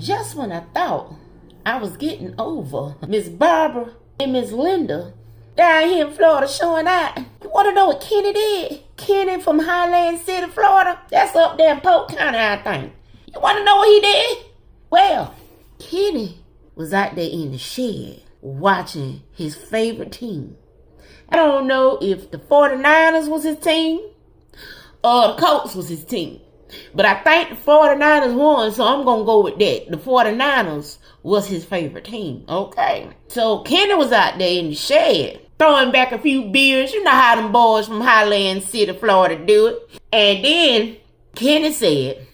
Just when I thought I was getting over Miss Barbara and Miss Linda down here in Florida showing out. You want to know what Kenny did? Kenny from Highland City, Florida. That's up there in Polk County, I think. You want to know what he did? Well, Kenny was out there in the shed watching his favorite team. I don't know if the 49ers was his team or the Colts was his team. But I think the 49ers won, so I'm going to go with that. The 49ers was his favorite team, okay? So Kenny was out there in the shed, throwing back a few beers. You know how them boys from Highland City, Florida do it. And then Kenny said,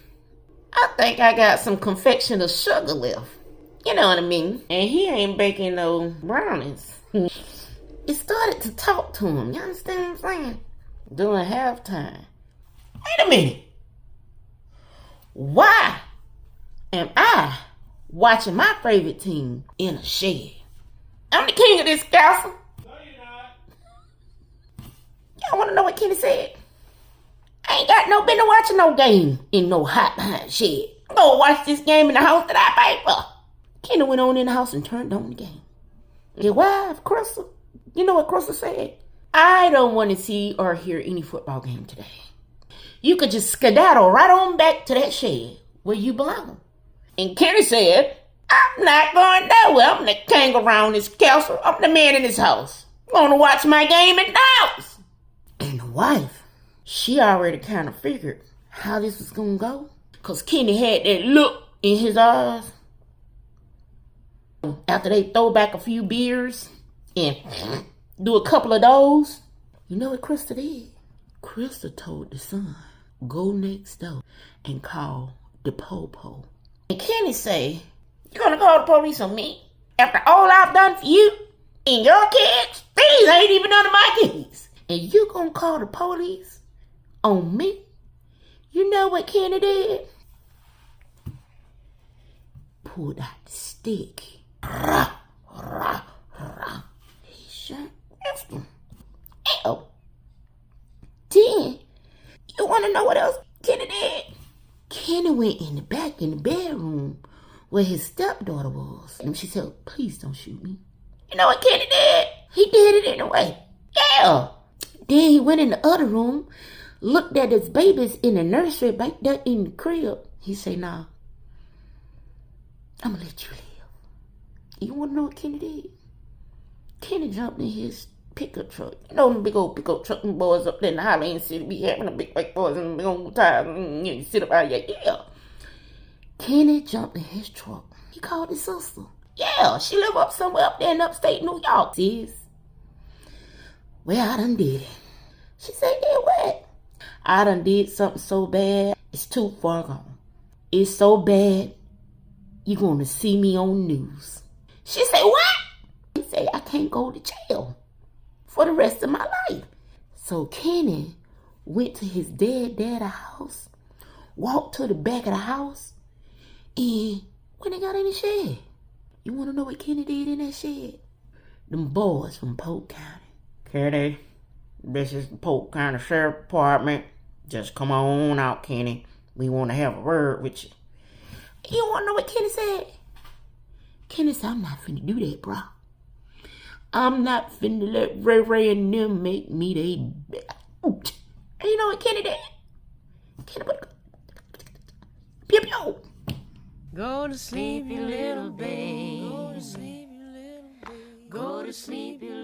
I think I got some confection of sugar left. You know what I mean? And he ain't baking no brownies. It started to talk to him. You understand what I'm saying? During halftime. Wait a minute. Why am I watching my favorite team in a shed? I'm the king of this castle. No, you're not. Y'all want to know what Kenny said? I ain't got no business watching no game in no hot behind shed. I'm gonna watch this game in the house that I paid for. Kenny went on in the house and turned on the game. His wife, Crystal, you know what Crystal said? I don't want to see or hear any football game today. You could just skedaddle right on back to that shed where you belong. And Kenny said, I'm not going nowhere. I'm the king around this castle. I'm the man in this house. I'm going to watch my game in the house. And the wife, she already kind of figured how this was going to go. Because Kenny had that look in his eyes. After they throw back a few beers and do a couple of those, you know what Krista did? Krista told the son, go next door and call the po-po. And Kenny say, you gonna call the police on me? After all I've done for you and your kids? These ain't even none of my kids. And you gonna call the police on me? You know what Kenny did? Pulled out the stick. He shot him. Ew. Then, you want to know what else Kenny did? Kenny went in the back in the bedroom where his stepdaughter was. And she said, please don't shoot me. You know what Kenny did? He did it anyway. Yeah. Then he went in the other room, looked at his babies in the nursery back there in the crib. He said, nah, I'm going to let you live. You want to know what Kenny did? Kenny jumped in his pickup truck. You know them big old pickup truck boys up there in the Highland City be having the big white boys and big old tires and you sit up out here. Yeah. Kenny jumped in his truck. He called his sister. Yeah, she live up somewhere up there in upstate New York. Sis. Well, I done did it. She said, yeah, what? I done did something so bad. It's too far gone. It's so bad, you gonna see me on news. She said, what? He said, I can't go to jail for the rest of my life. So Kenny went to his daddy's house, walked to the back of the house, and when they got in the shed, you want to know what Kenny did in that shed? Them boys from Polk County. Kenny, this is the Polk County Sheriff Department. Just come on out, Kenny. We want to have a word with you. You want to know what Kenny said? Kenny said, I'm not finna do that, bro. I'm not finna let Ray Ray and them make me they... And you know what Kenny did? Kenny put... Pew pew. Go to sleep, you little babe. Go to sleep, you little babe. Go to sleep, you